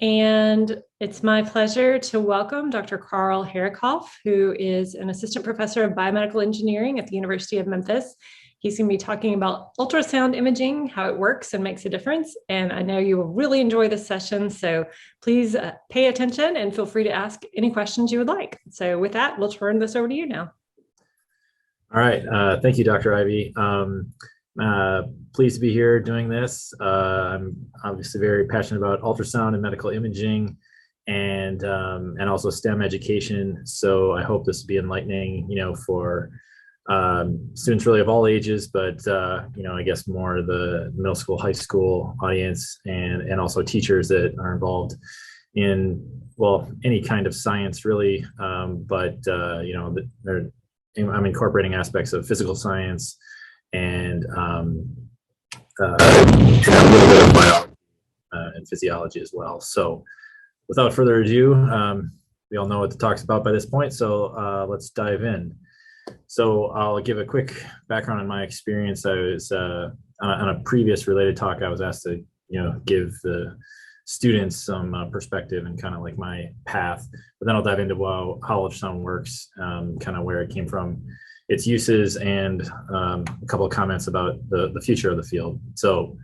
And it's my pleasure to welcome Dr. Carl Herikoff, who is an assistant professor of biomedical engineering at the University of Memphis. He's going to be talking about ultrasound imaging, how it works and makes a difference. And I know you will really enjoy this session. So please pay attention and feel free to ask any questions you would like. So with that, we'll turn this over to you now. All right. Thank you, Dr. Ivy. Pleased to be here doing this. I'm obviously very passionate about ultrasound and medical imaging and also STEM education. So I hope this will be enlightening, for students really of all ages, but I guess more the middle school, high school audience, and also teachers that are involved in, well, any kind of science really. I'm incorporating aspects of physical science and a little bit of biology and physiology as well. So without further ado, we all know what the talk's about by this point, so let's dive in. So I'll give a quick background on my experience. I was on a previous related talk, I was asked to give the students some perspective and kind of like my path, but then I'll dive into how ultrasound works, kind of where it came from, its uses, and a couple of comments about the future of the field. So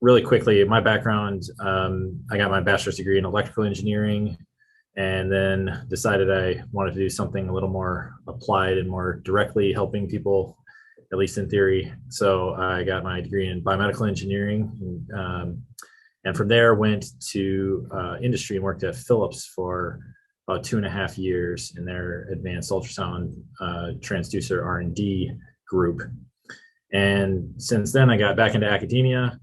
really quickly, my background, I got my bachelor's degree in electrical engineering and then decided I wanted to do something a little more applied and more directly helping people, at least in theory. So I got my degree in biomedical engineering, and from there went to industry and worked at Philips for about 2.5 years in their advanced ultrasound transducer R&D group. And since then, I got back into academia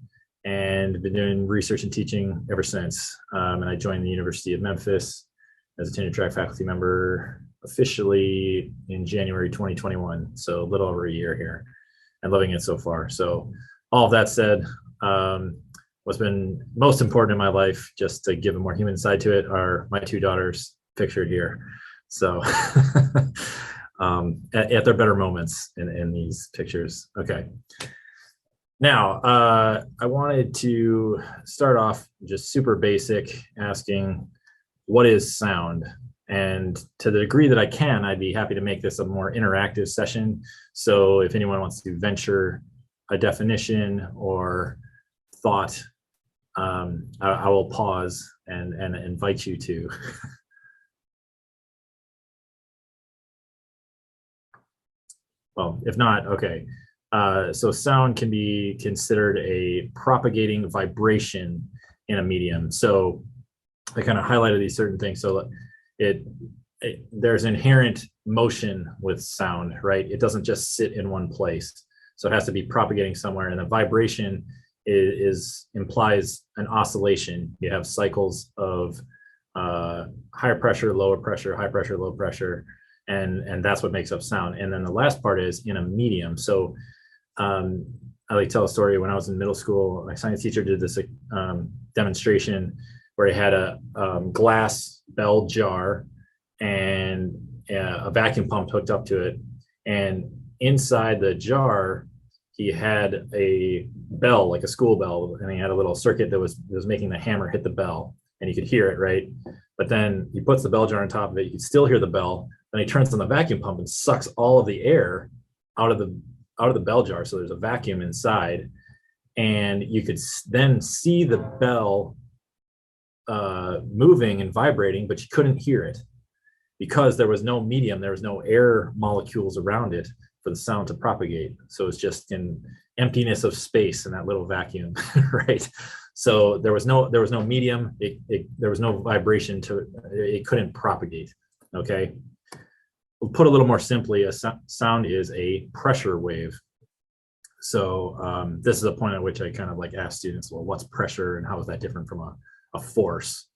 and been doing research and teaching ever since. And I joined the University of Memphis as a tenure track faculty member officially in January 2021. So a little over a year here and loving it so far. So all of that said, what's been most important in my life, just to give a more human side to it, are my 2 daughters pictured here. So at their better moments in these pictures. Okay. Now, I wanted to start off just super basic, asking, what is sound? And to the degree that I can, I'd be happy to make this a more interactive session. So if anyone wants to venture a definition or thought, I will pause and invite you to. Well, if not, okay. So sound can be considered a propagating vibration in a medium. So I kind of highlighted these certain things. So there's inherent motion with sound, right? It doesn't just sit in one place. So it has to be propagating somewhere, and the vibration implies an oscillation. You have cycles of higher pressure, lower pressure, high pressure, low pressure, and that's what makes up sound. And then the last part is in a medium. So I like to tell a story. When I was in middle school, my science teacher did this demonstration where he had a glass bell jar and a vacuum pump hooked up to it, and inside the jar he had a bell, like a school bell, and he had a little circuit that was making the hammer hit the bell, and you could hear it, right? But then he puts the bell jar on top of it, you could still hear the bell. Then he turns on the vacuum pump and sucks all of the air out of the bell jar, so there's a vacuum inside, and you could then see the bell moving and vibrating, but you couldn't hear it because there was no medium, there was no air molecules around it for the sound to propagate. So it's just in emptiness of space in that little vacuum, right? So there was no medium, there was no vibration it couldn't propagate, okay? We'll put a little more simply, a sound is a pressure wave. So this is a point at which I kind of like ask students, well, what's pressure and how is that different from a force?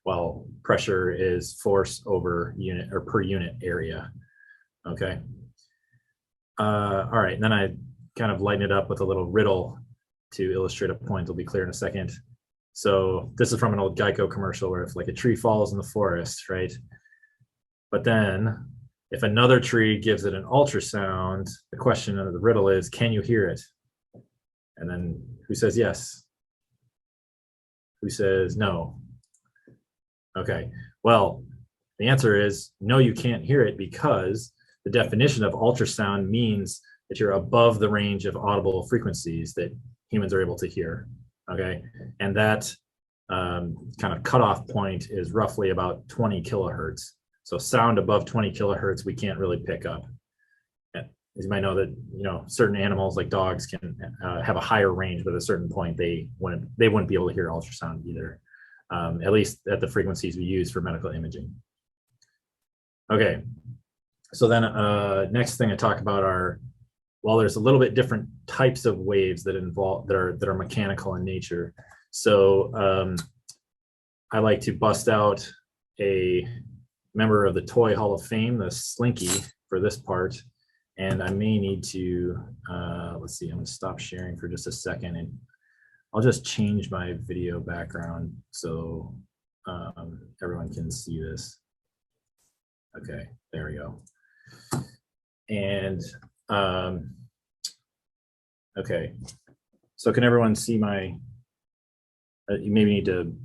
Well, pressure is force over unit or per unit area, okay? All right, and then I kind of lighten it up with a little riddle to illustrate a point. It'll be clear in a second. So this is from an old Geico commercial where if like a tree falls in the forest, right? But then if another tree gives it an ultrasound, the question of the riddle is, can you hear it? And then who says yes? Who says no? Okay, well, the answer is no, you can't hear it because the definition of ultrasound means that you're above the range of audible frequencies that humans are able to hear. Okay, and that kind of cutoff point is roughly about 20 kilohertz. So sound above 20 kilohertz, we can't really pick up. As you might know that, certain animals like dogs can have a higher range, but at a certain point they wouldn't be able to hear ultrasound either, at least at the frequencies we use for medical imaging. Okay, so then next thing I talk about are, well, there's a little bit different types of waves that are mechanical in nature. So I like to bust out a member of the Toy Hall of Fame, the Slinky, for this part. And I may need to, let's see, I'm gonna stop sharing for just a second and I'll just change my video background so everyone can see this. Okay, there we go. And okay, so can everyone see my, you maybe need to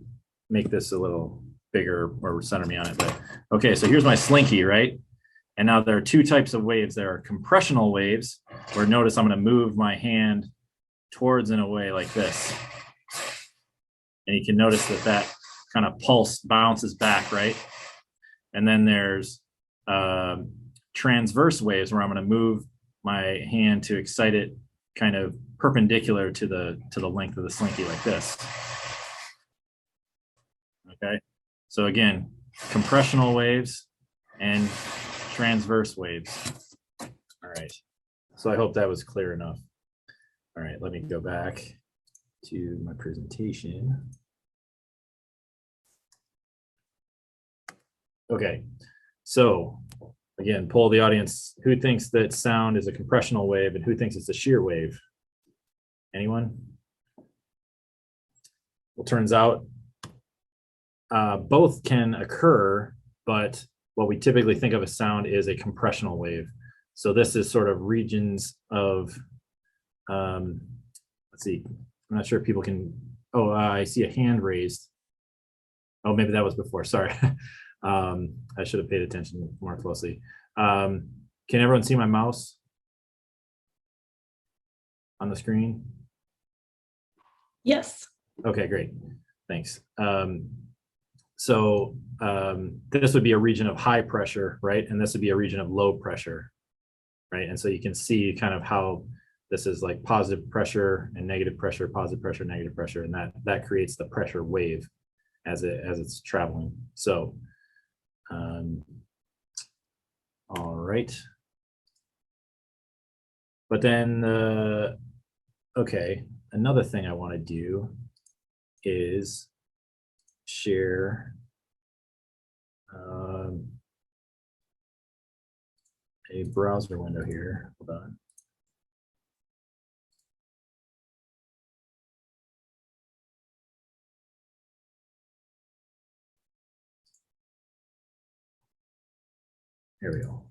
make this a little bigger or center me on it, but okay, so here's my Slinky, right? And now there are two types of waves. There are compressional waves, where notice I'm going to move my hand towards and away like this. And you can notice that that kind of pulse bounces back, right? And then there's transverse waves, where I'm going to move my hand to excite it kind of perpendicular to the length of the Slinky like this. Okay, so again, compressional waves and transverse waves. All right, so I hope that was clear enough. All right, let me go back to my presentation. Okay, so again, poll the audience. Who thinks that sound is a compressional wave and who thinks it's a shear wave? Anyone? Well, turns out both can occur, but what we typically think of as sound is a compressional wave. So this is sort of regions of, let's see, I'm not sure if people can, I see a hand raised. Oh, maybe that was before, sorry. I should have paid attention more closely. Can everyone see my mouse on the screen? Yes. Okay, great, thanks. So this would be a region of high pressure, right? And this would be a region of low pressure, right? And so you can see kind of how this is like positive pressure and negative pressure, positive pressure, negative pressure, and that creates the pressure wave as it's traveling. So, all right. But then, okay, another thing I want to do is share a browser window here. Hold on. Here we go.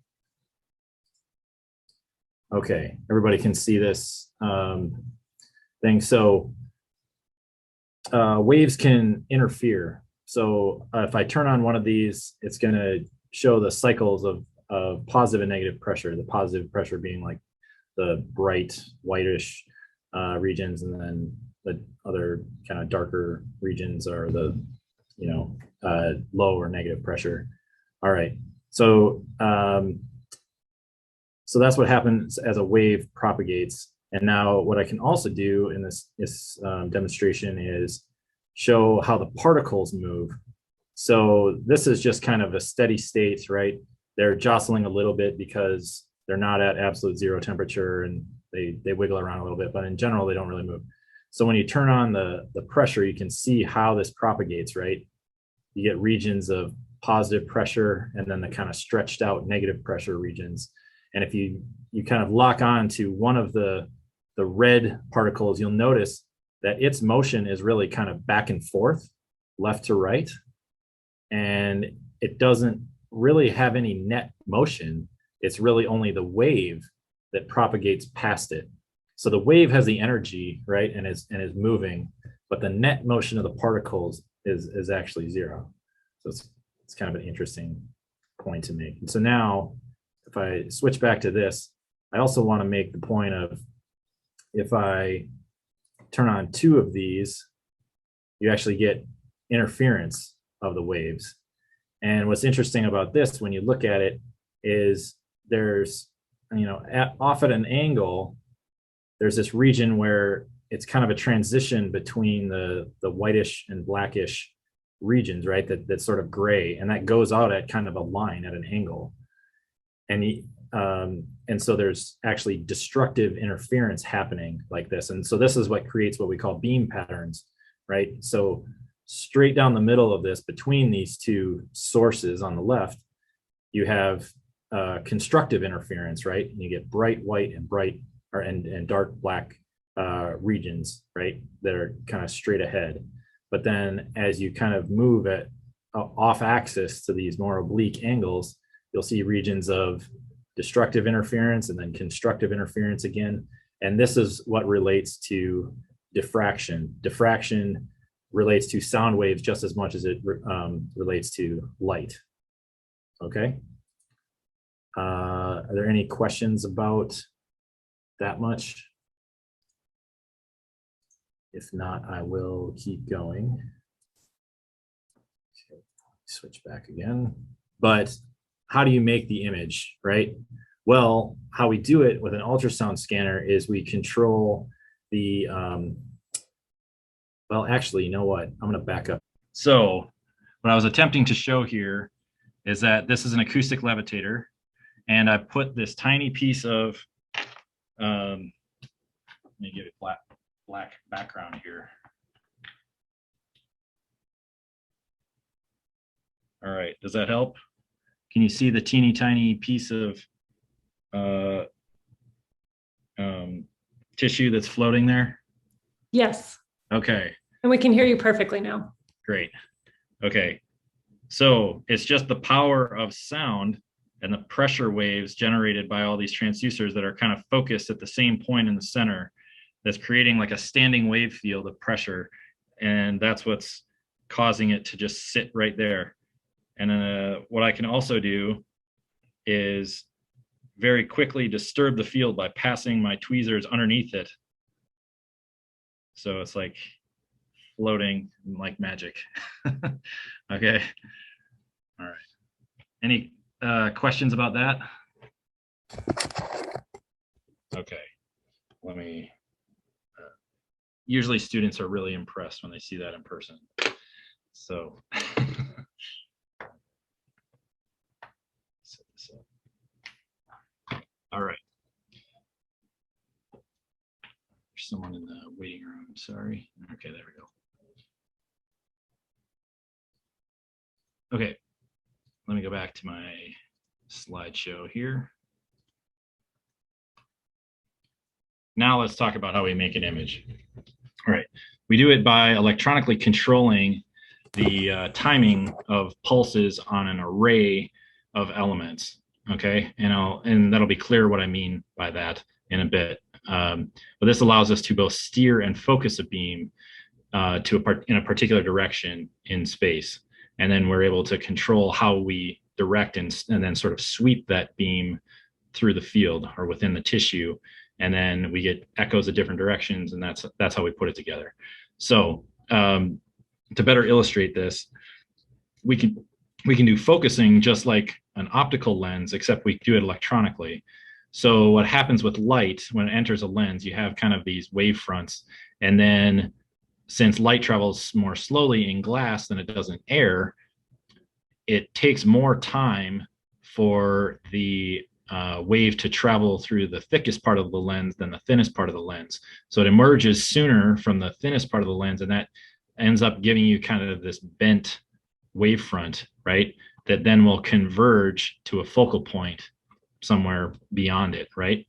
Okay, everybody can see this thing. So waves can interfere. So if I turn on one of these, it's going to show the cycles of positive and negative pressure. The positive pressure being like the bright whitish regions, and then the other kind of darker regions are the low or negative pressure. All right, so so that's what happens as a wave propagates. And now what I can also do in this demonstration is show how the particles move. So this is just kind of a steady state, right? They're jostling a little bit because they're not at absolute zero temperature, and they wiggle around a little bit, but in general, they don't really move. So when you turn on the pressure, you can see how this propagates, right? You get regions of positive pressure and then the kind of stretched out negative pressure regions. And if you kind of lock on to one of the red particles, you'll notice that its motion is really kind of back and forth, left to right. And it doesn't really have any net motion. It's really only the wave that propagates past it. So the wave has the energy, right, and is moving, but the net motion of the particles is actually zero. So it's kind of an interesting point to make. And so now, if I switch back to this, I also want to make the point of, if I turn on 2 of these, you actually get interference of the waves. And what's interesting about this, when you look at it, is there's, off at an angle, there's this region where it's kind of a transition between the whitish and blackish regions, right? That's sort of gray, and that goes out at kind of a line at an angle. And so there's actually destructive interference happening like this. And so this is what creates what we call beam patterns, right? So straight down the middle of this, between these 2 sources on the left, you have constructive interference, right? And you get bright white and dark black regions, right? That are kind of straight ahead. But then as you kind of move at off axis to these more oblique angles, you'll see regions of destructive interference and then constructive interference again. And this is what relates to diffraction. Diffraction relates to sound waves just as much as it relates to light. Okay. Are there any questions about that much? If not, I will keep going. Okay, switch back again. But how do you make the image, right? Well, how we do it with an ultrasound scanner is we control the, well, actually, you know what? I'm going to back up. So what I was attempting to show here is that this is an acoustic levitator, and I put this tiny piece of, let me give it black background here. All right, does that help? Can you see the teeny tiny piece of tissue that's floating there? Yes. Okay. And we can hear you perfectly now. Great. Okay. So it's just the power of sound and the pressure waves generated by all these transducers that are kind of focused at the same point in the center that's creating like a standing wave field of pressure. And that's what's causing it to just sit right there. And what I can also do is very quickly disturb the field by passing my tweezers underneath it. So it's like floating like magic. Okay. All right. Any questions about that? Okay. Let me, usually students are really impressed when they see that in person. So set this up. All right. There's someone in the waiting room, sorry. Okay, there we go. Okay, let me go back to my slideshow here. Now let's talk about how we make an image. All right, we do it by electronically controlling the timing of pulses on an array of elements. Okay, and that'll be clear what I mean by that in a bit. But this allows us to both steer and focus a beam in a particular direction in space. And then we're able to control how we direct and then sort of sweep that beam through the field or within the tissue. And then we get echoes of different directions, and that's how we put it together. So to better illustrate this, we can do focusing just like an optical lens, except we do it electronically. So what happens with light when it enters a lens, you have kind of these wave fronts, and then since light travels more slowly in glass than it does in air, it takes more time for the wave to travel through the thickest part of the lens than the thinnest part of the lens. So it emerges sooner from the thinnest part of the lens, and that ends up giving you kind of this bent wavefront, right? That then will converge to a focal point somewhere beyond it, right?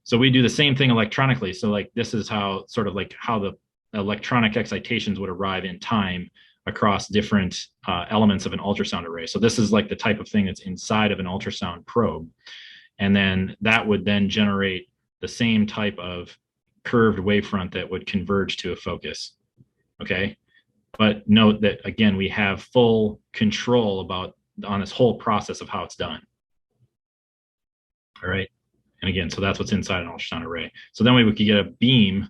So we do the same thing electronically. So like this is how sort of like how the electronic excitations would arrive in time across different elements of an ultrasound array. So this is like the type of thing that's inside of an ultrasound probe. And then that would then generate the same type of curved wavefront that would converge to a focus. Okay. But note that, again, we have full control on this whole process of how it's done. All right. And again, so that's what's inside an ultrasound array. So then we could get a beam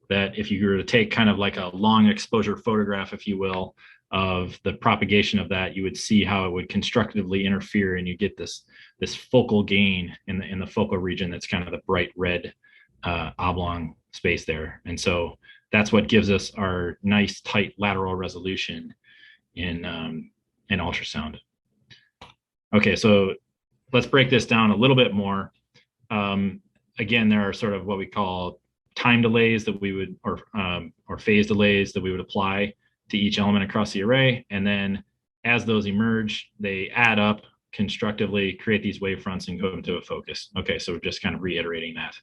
that if you were to take kind of like a long exposure photograph, if you will, of the propagation of that, you would see how it would constructively interfere, and you get this focal gain in the focal region that's kind of the bright red oblong space there. And so that's what gives us our nice tight lateral resolution in ultrasound. Okay, so let's break this down a little bit more. Again, there are sort of what we call time delays that we would, or phase delays that we would apply to each element across the array. And then as those emerge, they add up constructively, create these wavefronts, and go into a focus. Okay, so we're just kind of reiterating that.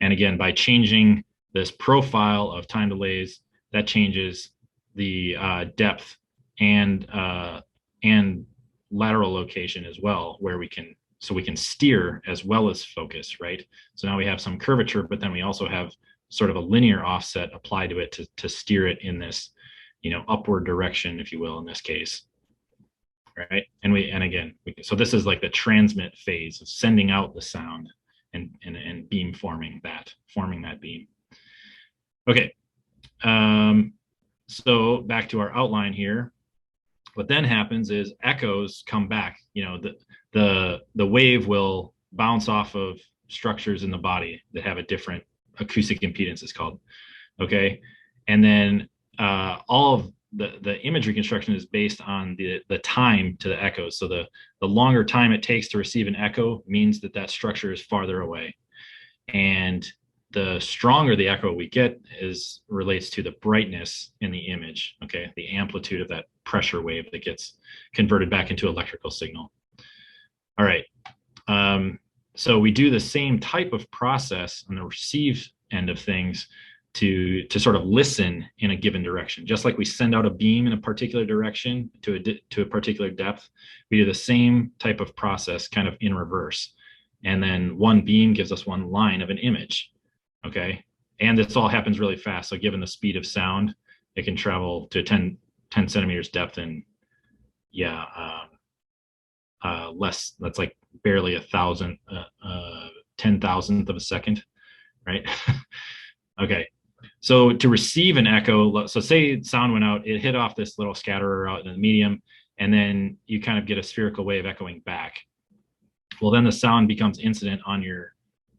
And again, by changing this profile of time delays, that changes the depth and lateral location as well, where we can steer as well as focus, right? So now we have some curvature, but then we also have sort of a linear offset applied to it to steer it in this, upward direction, if you will, in this case, right? So this is like the transmit phase of sending out the sound and beam forming that beam. Okay, so back to our outline here. What then happens is echoes come back. The wave will bounce off of structures in the body that have a different acoustic impedance, it's called. Okay, and then all of the image reconstruction is based on the time to the echoes. So the longer time it takes to receive an echo means that structure is farther away, and the stronger the echo we get relates to the brightness in the image. Okay, the amplitude of that pressure wave that gets converted back into electrical signal. All right, so we do the same type of process on the receive end of things to sort of listen in a given direction. Just like we send out a beam in a particular direction to a particular depth, we do the same type of process kind of in reverse. And then one beam gives us one line of an image, okay? And this all happens really fast. So given the speed of sound, it can travel to 10 centimeters depth in, less, that's like barely 10,000th of a second, right? Okay, so to receive an echo, so say sound went out, it hit off this little scatterer out in the medium, and then you kind of get a spherical wave echoing back. Well, then the sound becomes incident on your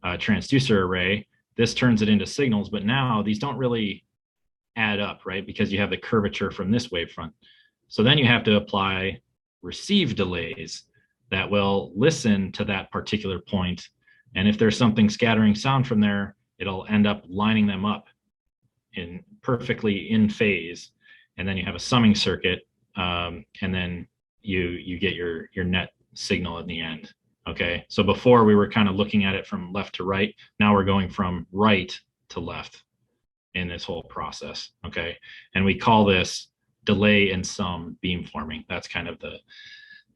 transducer array. This turns it into signals, but now these don't really add up, right? Because you have the curvature from this wavefront. So then you have to apply receive delays that will listen to that particular point. And if there's something scattering sound from there, it'll end up lining them up in perfectly in phase. And then you have a summing circuit, and then you get your net signal in the end. Okay, so before we were kind of looking at it from left to right. Now we're going from right to left in this whole process. Okay, and we call this delay and sum beamforming. That's kind of the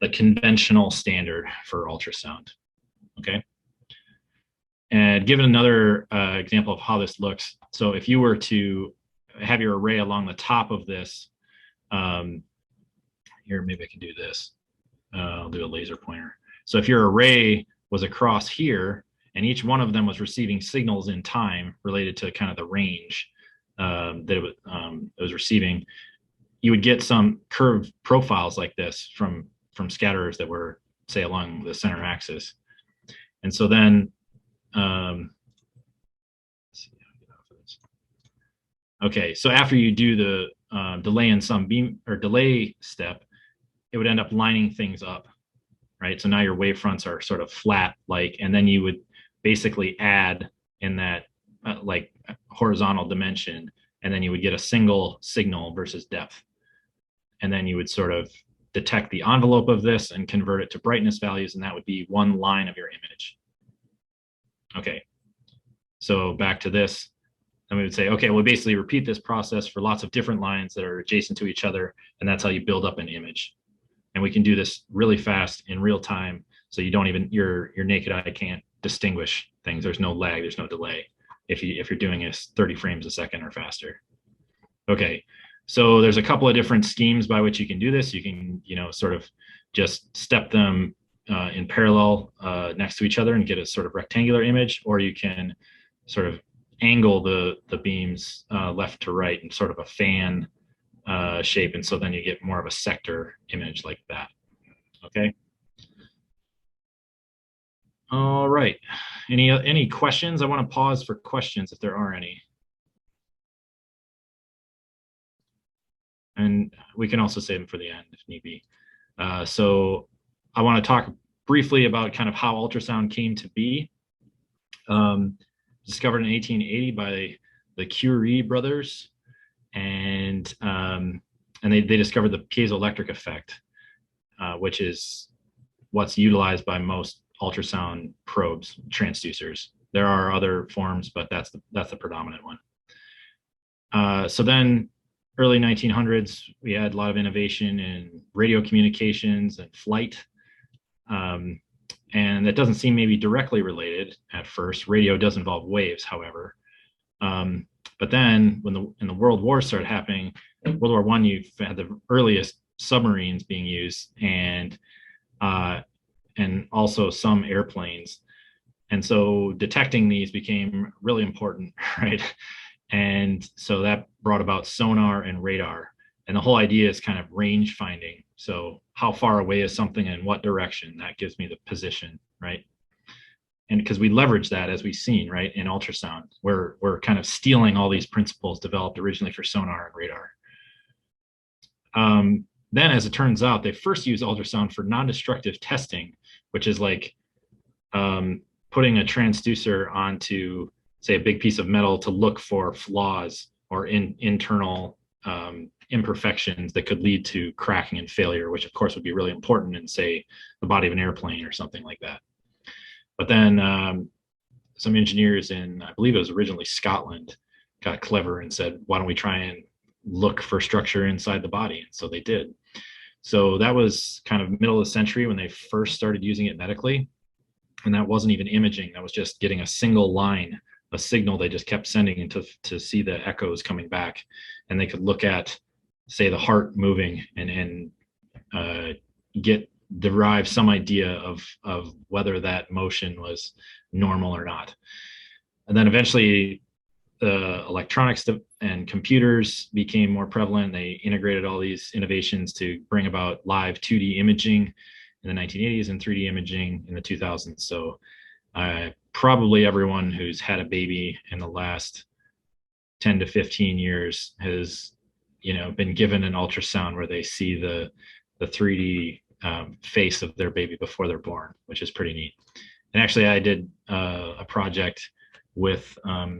conventional standard for ultrasound. Okay, and given another example of how this looks. So if you were to have your array along the top of this, here, maybe I can do this. I'll do a laser pointer. So if your array was across here and each one of them was receiving signals in time related to kind of the range that it was receiving, you would get some curved profiles like this from scatterers that were, say, along the center axis. And so then, okay, so after you do the delay and sum beam or delay step, it would end up lining things up, right? So now your wavefronts are sort of flat, and then you would basically add in that like horizontal dimension, and then you would get a single signal versus depth. And then you would sort of detect the envelope of this and convert it to brightness values, and that would be one line of your image. Okay, so back to this, and we would say, okay, we'll basically repeat this process for lots of different lines that are adjacent to each other, and that's how you build up an image. And we can do this really fast in real time, so you don't even, your naked eye can't distinguish things. There's no lag, there's no delay if you're doing this 30 frames a second or faster. Okay, So there's a couple of different schemes by which you can do this. You can, sort of just step them in parallel next to each other and get a sort of rectangular image, or you can sort of angle the beams left to right in sort of a fan shape. And so then you get more of a sector image like that. Okay. All right. Any questions? I want to pause for questions if there are any. And we can also save them for the end if need be. So I want to talk briefly about kind of how ultrasound came to be. Discovered in 1880 by the Curie brothers, and they discovered the piezoelectric effect, which is what's utilized by most ultrasound probes, transducers. There are other forms, but that's the predominant one. So then early 1900s, we had a lot of innovation in radio communications and flight. And that doesn't seem maybe directly related at first. Radio does involve waves, however. But then when the World War started happening, World War I, you had the earliest submarines being used, and also some airplanes. And so detecting these became really important, right? And so that brought about sonar and radar. And the whole idea is kind of range finding. So how far away is something and what direction? That gives me the position, right? And because we leverage that, as we've seen, right, in ultrasound, we're kind of stealing all these principles developed originally for sonar and radar. Then, as it turns out, they first used ultrasound for non-destructive testing, which is like putting a transducer onto, say, a big piece of metal to look for flaws or internal imperfections that could lead to cracking and failure, which of course would be really important in, say, the body of an airplane or something like that. But then some engineers in, I believe it was originally Scotland, got clever and said, why don't we try and look for structure inside the body? And so they did. So that was kind of middle of the century when they first started using it medically. And that wasn't even imaging. That was just getting a single line, a signal they just kept sending to see the echoes coming back. And they could look at, say, the heart moving and derive some idea of whether that motion was normal or not. And then eventually the electronics and computers became more prevalent. They integrated all these innovations to bring about live 2D imaging in the 1980s and 3D imaging in the 2000s. So probably everyone who's had a baby in the last 10 to 15 years has, been given an ultrasound where they see the 3D face of their baby before they're born, which is pretty neat. And actually, I did a project with a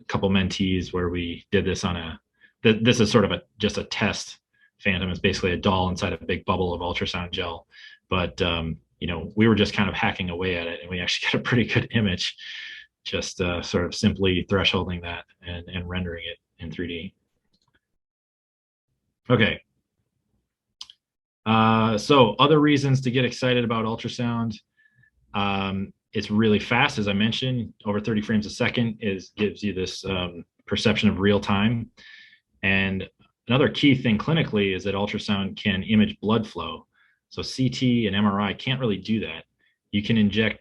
couple mentees where we did this on this is sort of just a test phantom. It's basically a doll inside a big bubble of ultrasound gel. But, we were just kind of hacking away at it, and we actually got a pretty good image, just sort of simply thresholding that and rendering it in 3D. Okay. So other reasons to get excited about ultrasound. It's really fast, as I mentioned, over 30 frames a second gives you this perception of real time. And another key thing clinically is that ultrasound can image blood flow. So CT and MRI can't really do that. You can inject,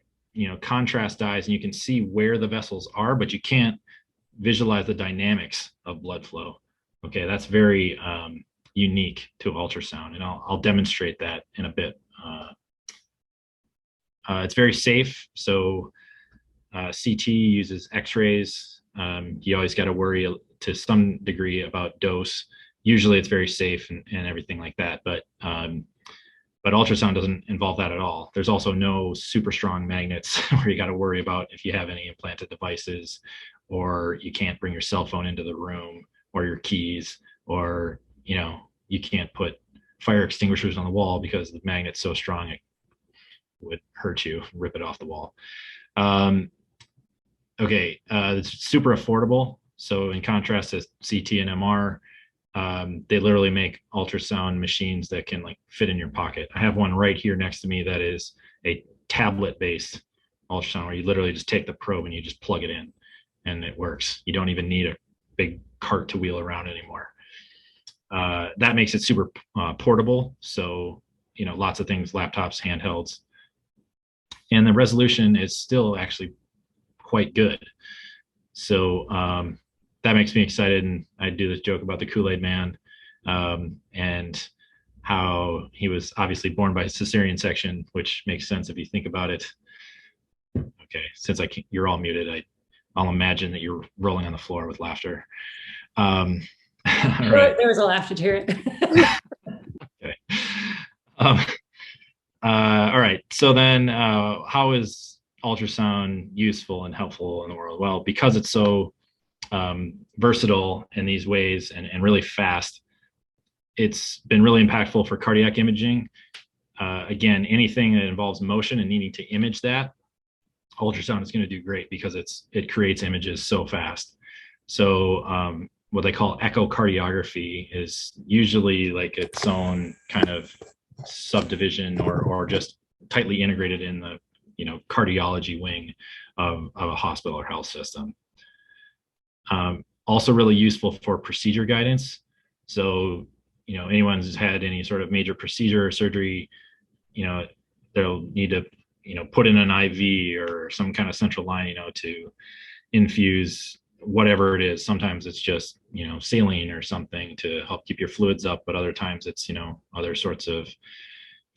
contrast dyes, and you can see where the vessels are, but you can't visualize the dynamics of blood flow. Okay, that's very unique to ultrasound, and I'll demonstrate that in a bit. It's very safe. So CT uses X-rays. You always got to worry to some degree about dose. Usually it's very safe and everything like that. But ultrasound doesn't involve that at all. There's also no super strong magnets where you got to worry about if you have any implanted devices, or you can't bring your cell phone into the room, or your keys, or, you can't put fire extinguishers on the wall because the magnet's so strong it would hurt you, rip it off the wall. Okay, it's super affordable. So in contrast to CT and MR, they literally make ultrasound machines that can fit in your pocket. I have one right here next to me that is a tablet-based ultrasound where you literally just take the probe and you just plug it in and it works. You don't even need a big cart to wheel around anymore. That makes it super portable. So, lots of things, laptops, handhelds. And the resolution is still actually quite good. So that makes me excited. And I do this joke about the Kool-Aid Man and how he was obviously born by cesarean section, which makes sense if you think about it. Okay, since you're all muted, I'll imagine that you're rolling on the floor with laughter. All right. There was a laugh to hear it. Okay. All right. So then, how is ultrasound useful and helpful in the world? Well, because it's so versatile in these ways and really fast, it's been really impactful for cardiac imaging. Again, anything that involves motion and needing to image that, ultrasound is going to do great because it creates images so fast. So what they call echocardiography is usually like its own kind of subdivision or just tightly integrated in the cardiology wing of a hospital or health system. Also really useful for procedure guidance. So anyone who's had any sort of major procedure or surgery, they'll need to put in an IV or some kind of central line to infuse whatever it is. Sometimes it's just saline or something to help keep your fluids up, but other times it's other sorts of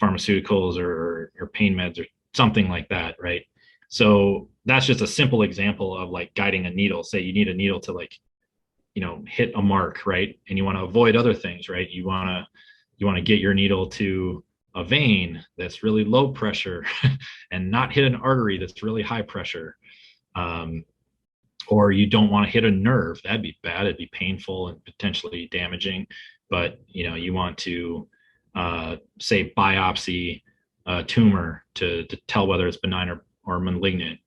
pharmaceuticals or pain meds or something like that, right? So that's just a simple example of like guiding a needle. Say you need a needle to hit a mark, right? And you want to avoid other things, right? You want to get your needle to a vein that's really low pressure and not hit an artery that's really high pressure. Or you don't want to hit a nerve. That'd be bad. It'd be painful and potentially damaging. But you want to say biopsy a tumor to tell whether it's benign or malignant.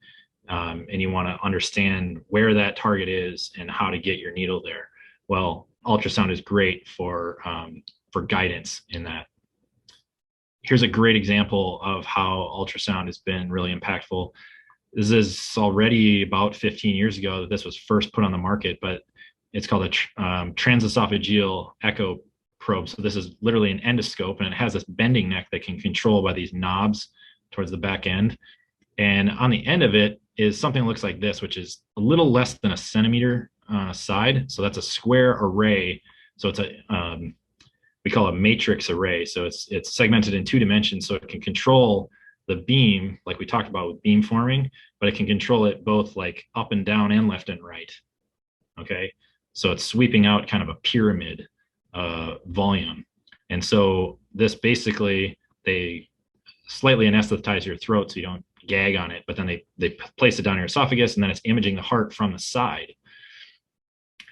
And you want to understand where that target is and how to get your needle there. Well, ultrasound is great for guidance in that. Here's a great example of how ultrasound has been really impactful. This is already about 15 years ago that this was first put on the market, but it's called a Trans-Esophageal echo probe. So this is literally an endoscope, and it has this bending neck that can control by these knobs towards the back end. And on the end of it is something that looks like this, which is a little less than a centimeter on a side. So that's a square array. So it's we call it a matrix array. So it's segmented in 2 dimensions, so it can control the beam, like we talked about with beamforming, but it can control it both like up and down and left and right. Okay, so it's sweeping out kind of a pyramid volume. And so this basically, they slightly anesthetize your throat so you don't gag on it, but then they place it down your esophagus, and then it's imaging the heart from the side.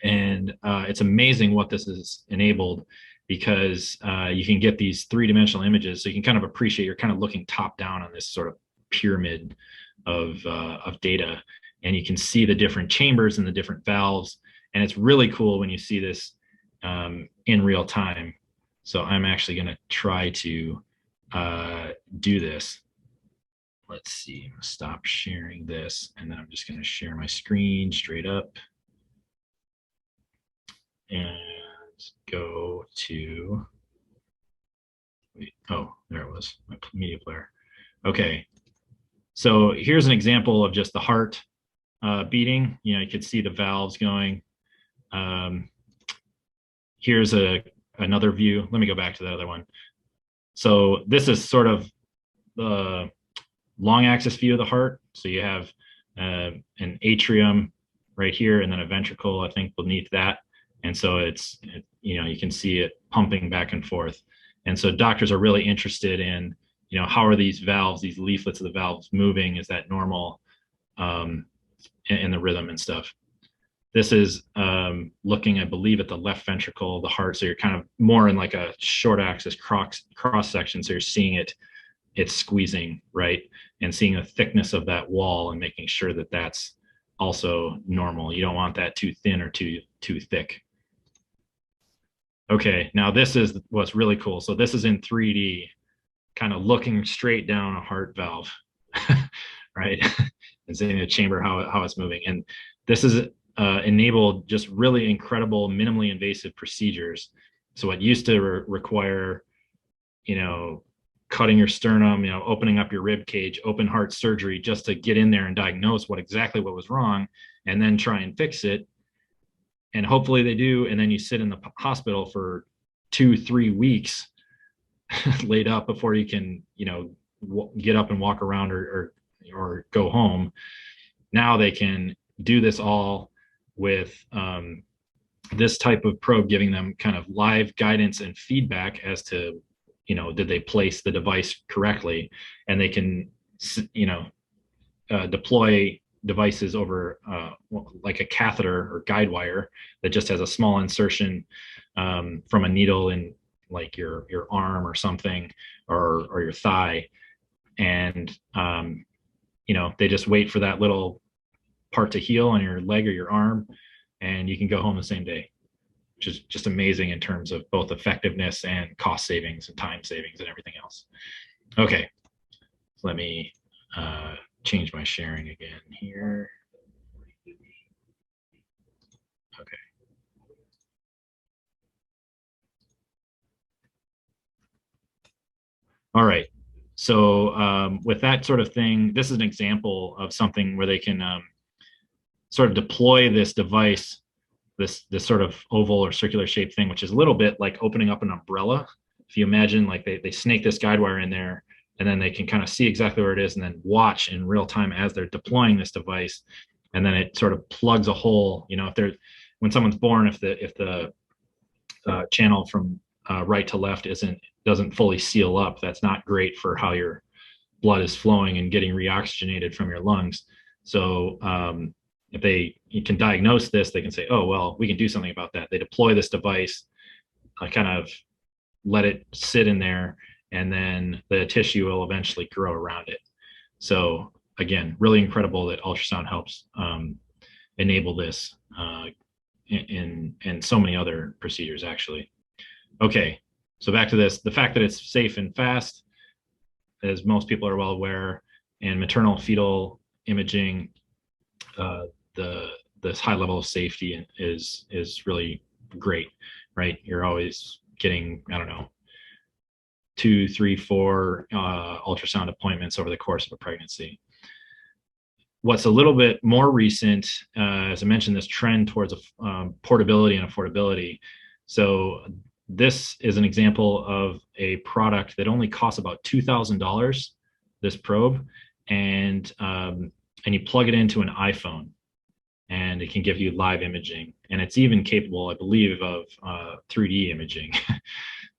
And it's amazing what this has enabled, because you can get these 3-dimensional images, so you can kind of appreciate, you're kind of looking top down on this sort of pyramid of data, and you can see the different chambers and the different valves. And it's really cool when you see this in real time. So I'm actually going to try to do this. Let's see, I'm going to stop sharing this, and then I'm just going to share my screen straight up and go to, oh, there it was, my media player. Okay, so here's an example of just the heart beating. You could see the valves going. Here's another view. Let me go back to the other one. So this is sort of the long axis view of the heart. So you have an atrium right here, and then a ventricle, I think, beneath that. And so you can see it pumping back and forth. And so doctors are really interested in, how are these valves, these leaflets of the valves moving? Is that normal in the rhythm and stuff? This is looking, I believe, at the left ventricle of the heart. So you're kind of more in like a short axis cross section. So you're seeing it's squeezing, right? And seeing the thickness of that wall and making sure that that's also normal. You don't want that too thin or too thick. Okay, now this is what's really cool. So this is in 3D, kind of looking straight down a heart valve, right? And seeing the chamber, how it's moving. And this is enabled just really incredible, minimally invasive procedures. So what used to require, cutting your sternum, opening up your rib cage, open heart surgery just to get in there and diagnose exactly what was wrong, and then try and fix it. And hopefully they do. And then you sit in the hospital for 2-3 weeks laid up before you can, get up and walk around or go home. Now they can do this all with this type of probe, giving them kind of live guidance and feedback as to, did they place the device correctly? And they can, deploy devices over like a catheter or guide wire that just has a small insertion from a needle in like your arm or something, or your thigh. And, they just wait for that little part to heal on your leg or your arm, and you can go home the same day, which is just amazing in terms of both effectiveness and cost savings and time savings and everything else. Okay, so let me change my sharing again here. Okay. All right. So with that sort of thing, this is an example of something where they can sort of deploy this device, this sort of oval or circular shaped thing, which is a little bit like opening up an umbrella. If you imagine, like they snake this guide wire in there, and then they can kind of see exactly where it is and then watch in real time as they're deploying this device. And then it sort of plugs a hole, when someone's born, if the channel from right to left doesn't fully seal up, that's not great for how your blood is flowing and getting reoxygenated from your lungs. So if you can diagnose this, they can say, oh, well, we can do something about that. They deploy this device, kind of let it sit in there, and then the tissue will eventually grow around it. So again, really incredible that ultrasound helps enable this in so many other procedures, actually. Okay, so back to this, the fact that it's safe and fast, as most people are well aware, and maternal fetal imaging, this high level of safety is really great, right? You're always getting, I don't know, 2, 3, 4 ultrasound appointments over the course of a pregnancy. What's a little bit more recent, as I mentioned, this trend towards portability and affordability. So this is an example of a product that only costs about $2,000, this probe, and you plug it into an iPhone, and it can give you live imaging, and it's even capable, I believe, of 3D imaging.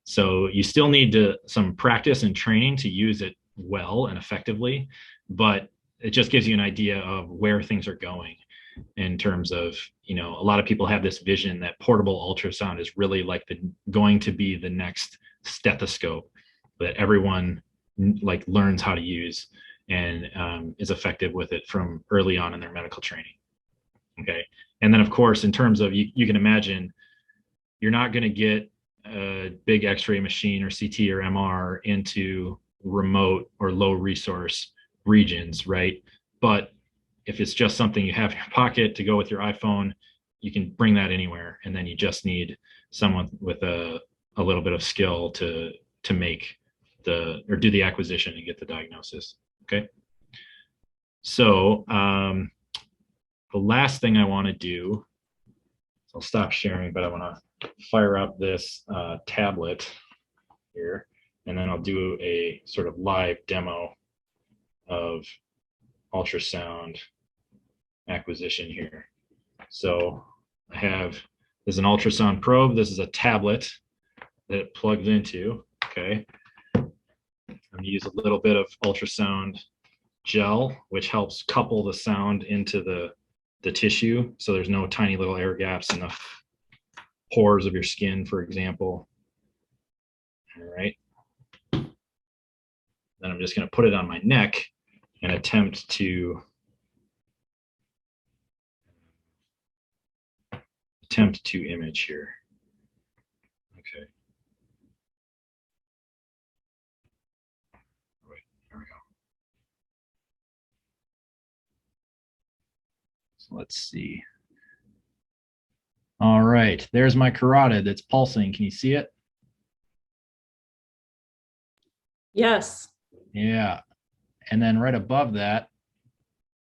So you still need some practice and training to use it well and effectively, but it just gives you an idea of where things are going in terms of, a lot of people have this vision that portable ultrasound is really like going to be the next stethoscope that everyone learns how to use and is effective with it from early on in their medical training. Okay. And then of course, in terms of, you can imagine, you're not going to get a big X-ray machine or CT or MR into remote or low resource regions, right? But if it's just something you have in your pocket to go with your iPhone, you can bring that anywhere, and then you just need someone with a little bit of skill to make or do the acquisition and get the diagnosis. Okay. So the last thing I want to do, I'll stop sharing, but I want to fire up this tablet here, and then I'll do a sort of live demo of ultrasound acquisition here. So I have, this is an ultrasound probe. This is a tablet that it plugs into. Okay. I'm going to use a little bit of ultrasound gel, which helps couple the sound into the tissue, so there's no tiny little air gaps in the pores of your skin, for example. All right. Then I'm just going to put it on my neck and attempt to image here. Okay. Wait, there we go. So let's see. All right, there's my carotid that's pulsing. Can you see it? Yes. Yeah. And then right above that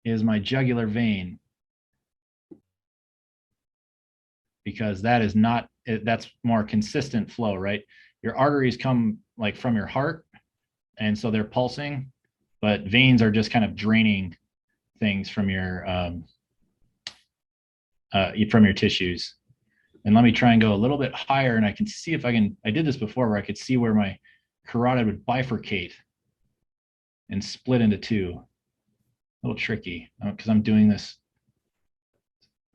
is my jugular vein, because that is not, that's more consistent flow, right? Your arteries come like from your heart, and so they're pulsing, but veins are just kind of draining things from your tissues. And let me try and go a little bit higher, and I can see if I can. I did this before where I could see where my carotid would bifurcate and split into two. A little tricky because I'm doing this.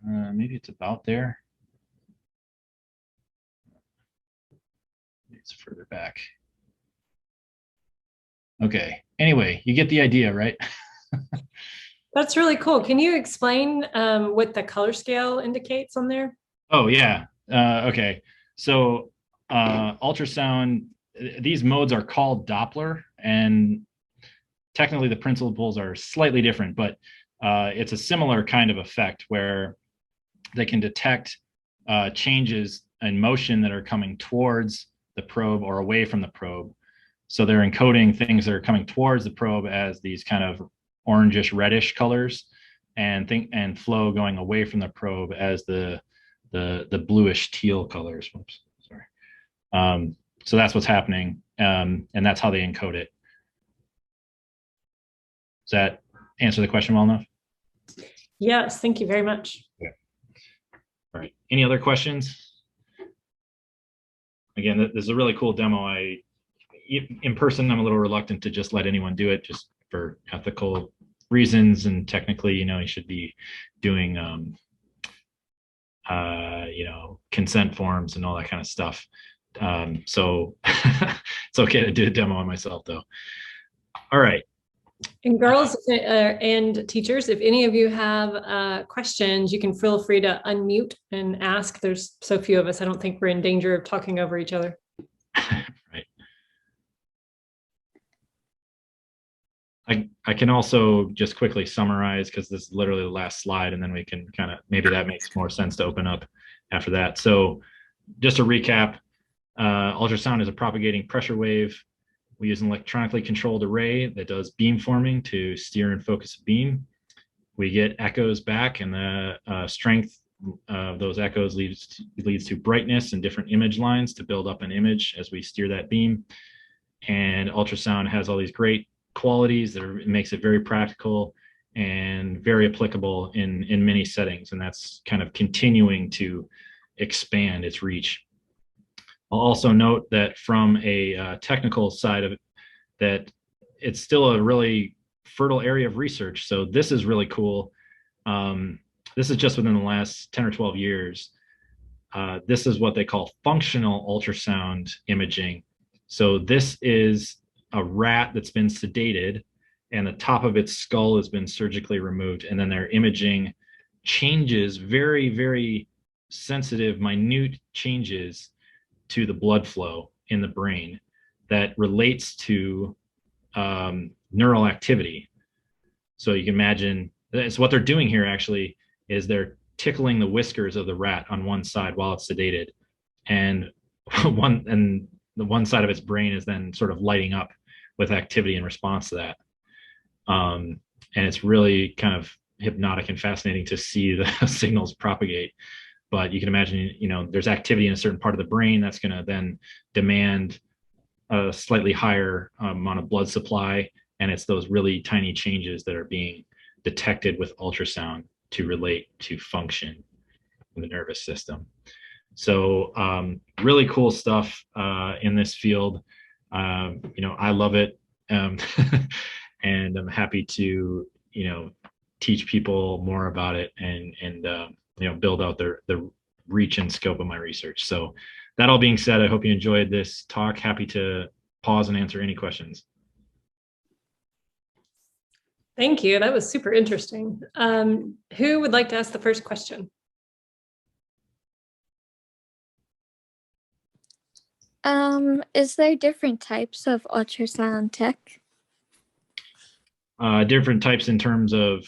Maybe it's about there. It's further back. Okay. Anyway, you get the idea, right? That's really cool. Can you explain what the color scale indicates on there? Oh yeah. Okay. So ultrasound. These modes are called Doppler, and technically the principles are slightly different, but it's a similar kind of effect where they can detect changes in motion that are coming towards the probe or away from the probe. So they're encoding things that are coming towards the probe as these kind of orangish reddish colors, and flow going away from the probe as the bluish teal colors. Whoops, sorry. So that's what's happening, and that's how they encode it. Does that answer the question well enough? Yes, thank you very much. Yeah. All right. Any other questions? Again, this is a really cool demo. In person, I'm a little reluctant to just let anyone do it, just for ethical reasons, and technically, you should be doing, consent forms and all that kind of stuff. So it's okay to do a demo on myself, though. All right. And girls and teachers, if any of you have questions, you can feel free to unmute and ask. There's so few of us, I don't think we're in danger of talking over each other. Right. I can also just quickly summarize, because this is literally the last slide, and then we can kind of, maybe that makes more sense to open up after that. So just to recap, ultrasound is a propagating pressure wave. We use an electronically controlled array that does beamforming to steer and focus a beam. We get echoes back, and the strength of those echoes leads to brightness and different image lines to build up an image as we steer that beam. And ultrasound has all these great qualities that it makes it very practical and very applicable in many settings, and that's kind of continuing to expand its reach. I'll also note that from a technical side of it, that it's still a really fertile area of research. So this is really cool. This is just within the last 10 or 12 years. This is what they call functional ultrasound imaging. So this is a rat that's been sedated, and the top of its skull has been surgically removed, and then they're imaging changes, very, very sensitive, minute changes to the blood flow in the brain that relates to neural activity. So you can imagine, so what they're doing here actually is they're tickling the whiskers of the rat on one side while it's sedated, and the one side of its brain is then sort of lighting up with activity in response to that. And it's really kind of hypnotic and fascinating to see the signals propagate. But you can imagine, there's activity in a certain part of the brain that's going to then demand a slightly higher amount of blood supply. And it's those really tiny changes that are being detected with ultrasound to relate to function in the nervous system. So really cool stuff in this field. I love it. And I'm happy to, teach people more about it and build out the reach and scope of my research. So that all being said, I hope you enjoyed this talk. Happy to pause and answer any questions. Thank you. That was super interesting. Who would like to ask the first question? Is there different types of ultrasound tech? Different types in terms of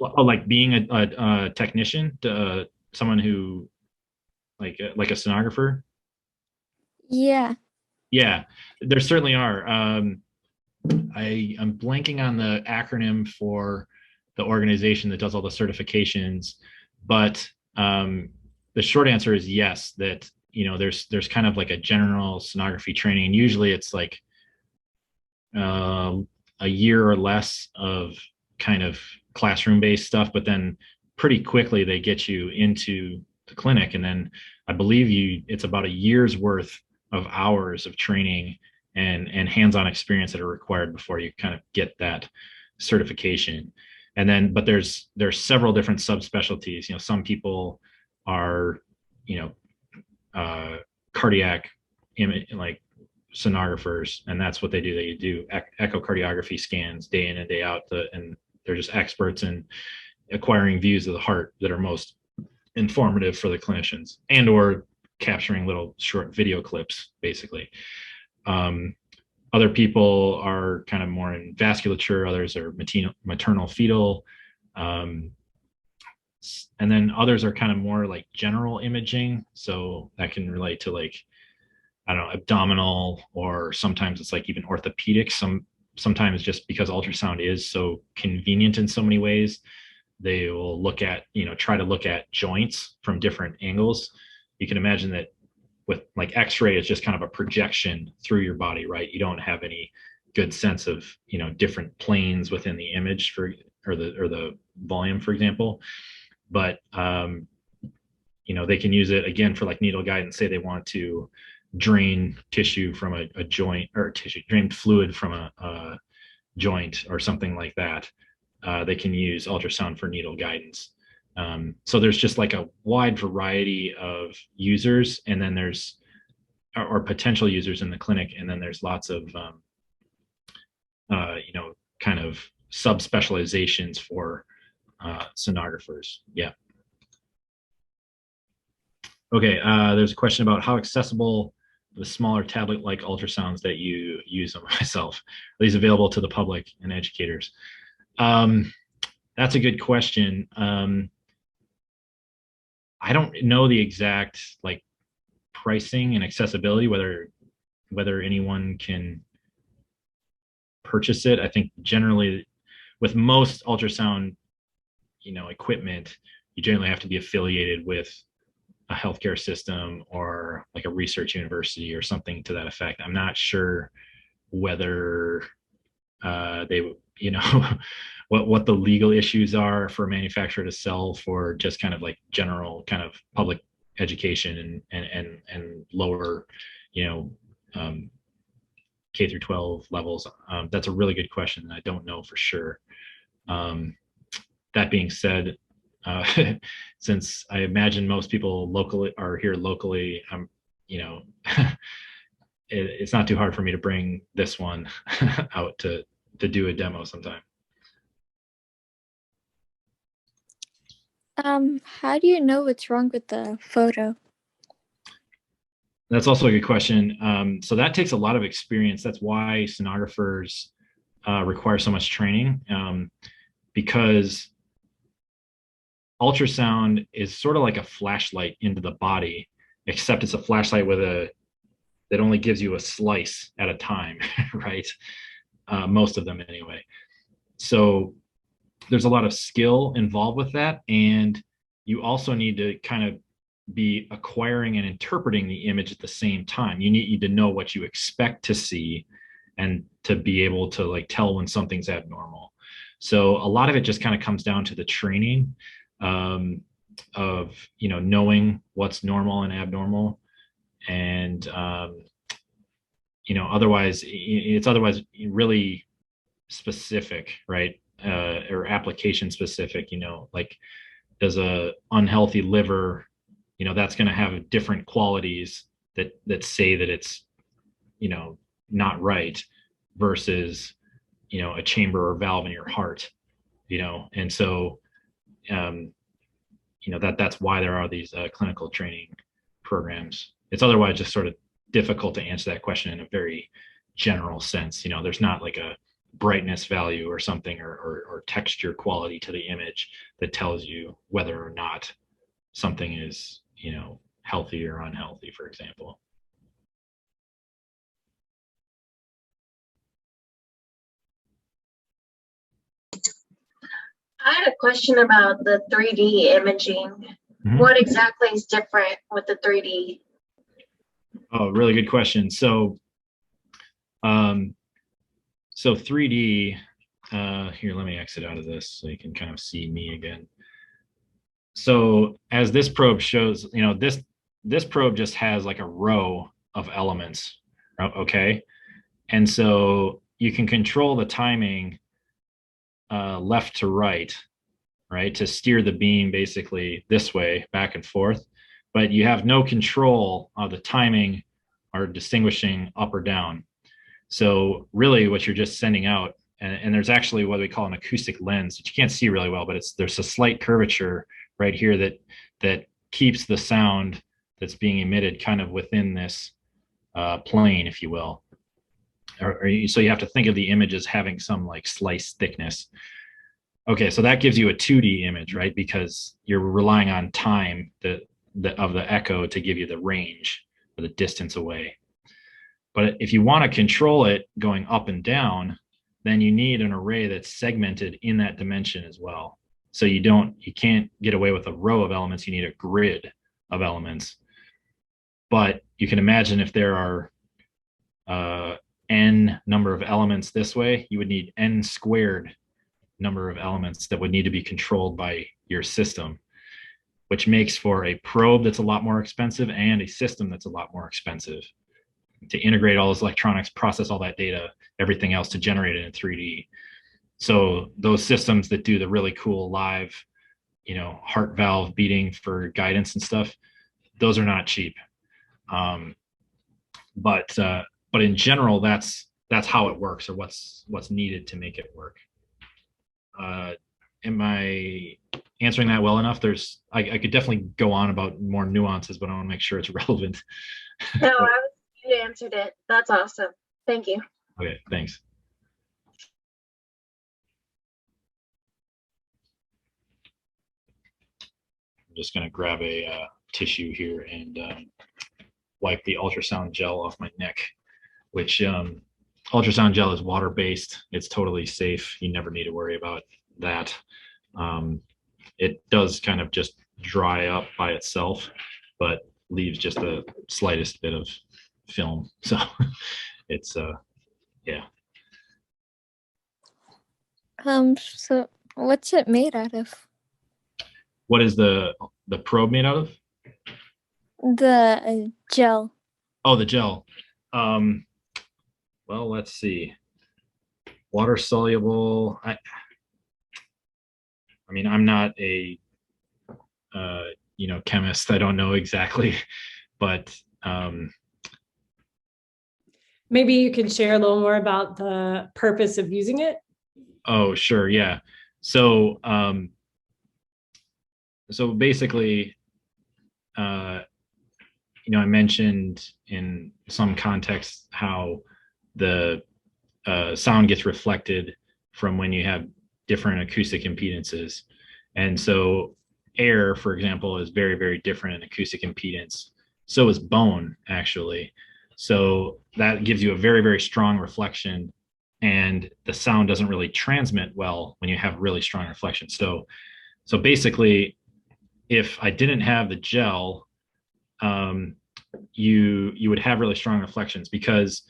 like being a technician. someone who like a sonographer? Yeah. Yeah, there certainly are. I'm blanking on the acronym for the organization that does all the certifications, but the short answer is yes. That there's kind of like a general sonography training, and usually it's like uh, a year or less of kind of classroom-based stuff, but then pretty quickly they get you into the clinic, and then I believe it's about a year's worth of hours of training and hands-on experience that are required before you kind of get that certification. And then, but there's several different subspecialties. Some people are, you know, cardiac like sonographers, and that's what they do. They do echocardiography scans day in and day out, and they're just experts in acquiring views of the heart that are most informative for the clinicians, and or capturing little short video clips, basically. Other people are kind of more in vasculature, others are maternal fetal, and then others are kind of more like general imaging, so that can relate to like, I don't know, abdominal, or sometimes it's like even orthopedic. Sometimes just because ultrasound is so convenient in so many ways, they will try to look at joints from different angles. You can imagine that with like X-ray, it's just kind of a projection through your body, right? You don't have any good sense of different planes within the image or the volume, for example. But they can use it again for like needle guidance. Say they want to drain tissue from a joint, or drain fluid from a joint or something like that. They can use ultrasound for needle guidance. So there's just like a wide variety of users, and then there's or potential users in the clinic, and then there's lots of kind of subspecializations for sonographers. Yeah. Okay. There's a question about how accessible the smaller tablet-like ultrasounds that you use on myself. Are these available to the public and educators? That's a good question. I don't know the exact like pricing and accessibility, whether anyone can purchase it. I think generally with most ultrasound, equipment, you generally have to be affiliated with a healthcare system or like a research university or something to that effect. I'm not sure whether they, what the legal issues are for a manufacturer to sell for just kind of like general kind of public education and lower, K through 12 levels. That's a really good question, and I don't know for sure. That being said, since I imagine most people locally are here locally, it's not too hard for me to bring this one out to do a demo sometime. How do you know what's wrong with the photo? That's also a good question. So that takes a lot of experience. That's why sonographers require so much training, because ultrasound is sort of like a flashlight into the body, except it's a flashlight that only gives you a slice at a time, right? Most of them anyway. So there's a lot of skill involved with that, and you also need to kind of be acquiring and interpreting the image at the same time. You need to know what you expect to see and to be able to like tell when something's abnormal. So a lot of it just kind of comes down to the training of knowing what's normal and abnormal, and otherwise it's really specific, right? Or application specific. Like, does a unhealthy liver, that's going to have different qualities that say that it's not right, versus a chamber or valve in your heart, and so that's why there are these clinical training programs. It's otherwise just sort of difficult to answer that question in a very general sense. There's not like a brightness value or something, or texture quality to the image that tells you whether or not something is, healthy or unhealthy, for example. I had a question about the 3D imaging. Mhm. What exactly is different with the 3D? Oh, really good question. So 3D, here, let me exit out of this so you can kind of see me again. So as this probe shows, this probe just has like a row of elements, okay? And so you can control the timing left to right, to steer the beam basically this way, back and forth, but you have no control of the timing or distinguishing up or down. So really what you're just sending out, and there's actually what we call an acoustic lens that you can't see really well, but there's a slight curvature right here that keeps the sound that's being emitted kind of within this plane, if you will. So you have to think of the image as having some like slice thickness. Okay, so that gives you a 2D image, right? Because you're relying on time of the echo to give you the range or the distance away. But if you want to control it going up and down, then you need an array that's segmented in that dimension as well. So you can't get away with a row of elements, you need a grid of elements. But you can imagine if there are n number of elements this way, you would need n squared number of elements that would need to be controlled by your system, which makes for a probe that's a lot more expensive and a system that's a lot more expensive to integrate all those electronics, process all that data, everything else to generate it in 3D. So those systems that do the really cool live, heart valve beating for guidance and stuff, those are not cheap. But in general, that's how it works, or what's needed to make it work. Am I answering that well enough? I could definitely go on about more nuances, but I want to make sure it's relevant. No, you answered it. That's awesome. Thank you. Okay, thanks. I'm just going to grab a tissue here and wipe the ultrasound gel off my neck, which ultrasound gel is water-based. It's totally safe. You never need to worry about that. It does kind of just dry up by itself, but leaves just the slightest bit of film. So it's, yeah. So what's it made out of? What is the probe made out of? The gel. Oh, the gel. Well, let's see. Water soluble. I mean, I'm not a chemist. I don't know exactly, but maybe you can share a little more about the purpose of using it. Oh, sure, yeah. So basically, I mentioned in some contexts how the sound gets reflected from when you have different acoustic impedances. And so air, for example, is very, very different in acoustic impedance. So is bone, actually. So that gives you a very, very strong reflection, and the sound doesn't really transmit well when you have really strong reflection. So basically, if I didn't have the gel, you would have really strong reflections, because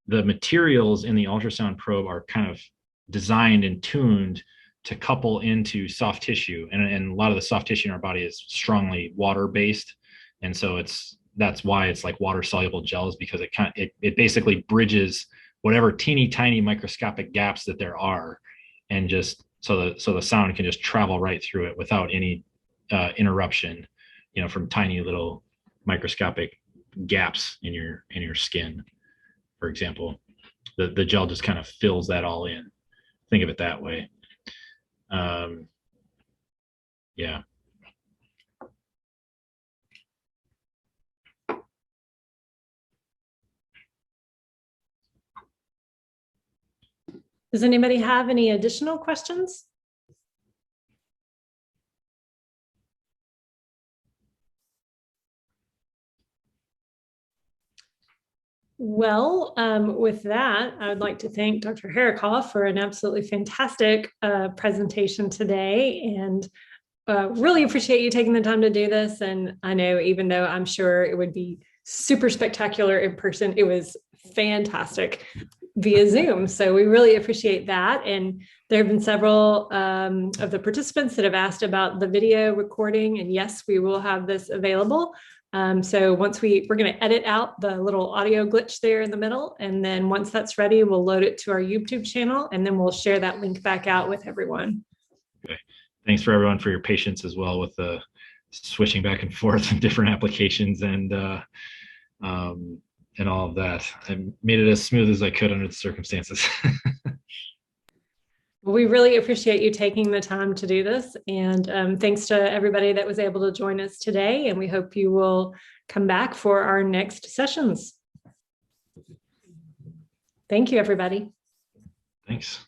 the materials in the ultrasound probe are kind of designed and tuned to couple into soft tissue, and a lot of the soft tissue in our body is strongly water based, and so that's why it's like water soluble gels, because it basically bridges whatever teeny tiny microscopic gaps that there are, and just so the sound can just travel right through it without any interruption, from tiny little microscopic gaps in your skin, for example. The gel just kind of fills that all in. Think of it that way. Yeah. Does anybody have any additional questions? Well, with that, I would like to thank Dr. Herikoff for an absolutely fantastic presentation today, and really appreciate you taking the time to do this. And I know, even though I'm sure it would be super spectacular in person, it was fantastic via Zoom. So we really appreciate that. And there have been several of the participants that have asked about the video recording. And yes, we will have this available. So once we're going to edit out the little audio glitch there in the middle. And then once that's ready, we'll load it to our YouTube channel, and then we'll share that link back out with everyone. Okay. Thanks for everyone for your patience as well with the switching back and forth in different applications and all of that. I made it as smooth as I could under the circumstances. Well, we really appreciate you taking the time to do this. And thanks to everybody that was able to join us today. And we hope you will come back for our next sessions. Thank you, everybody. Thanks.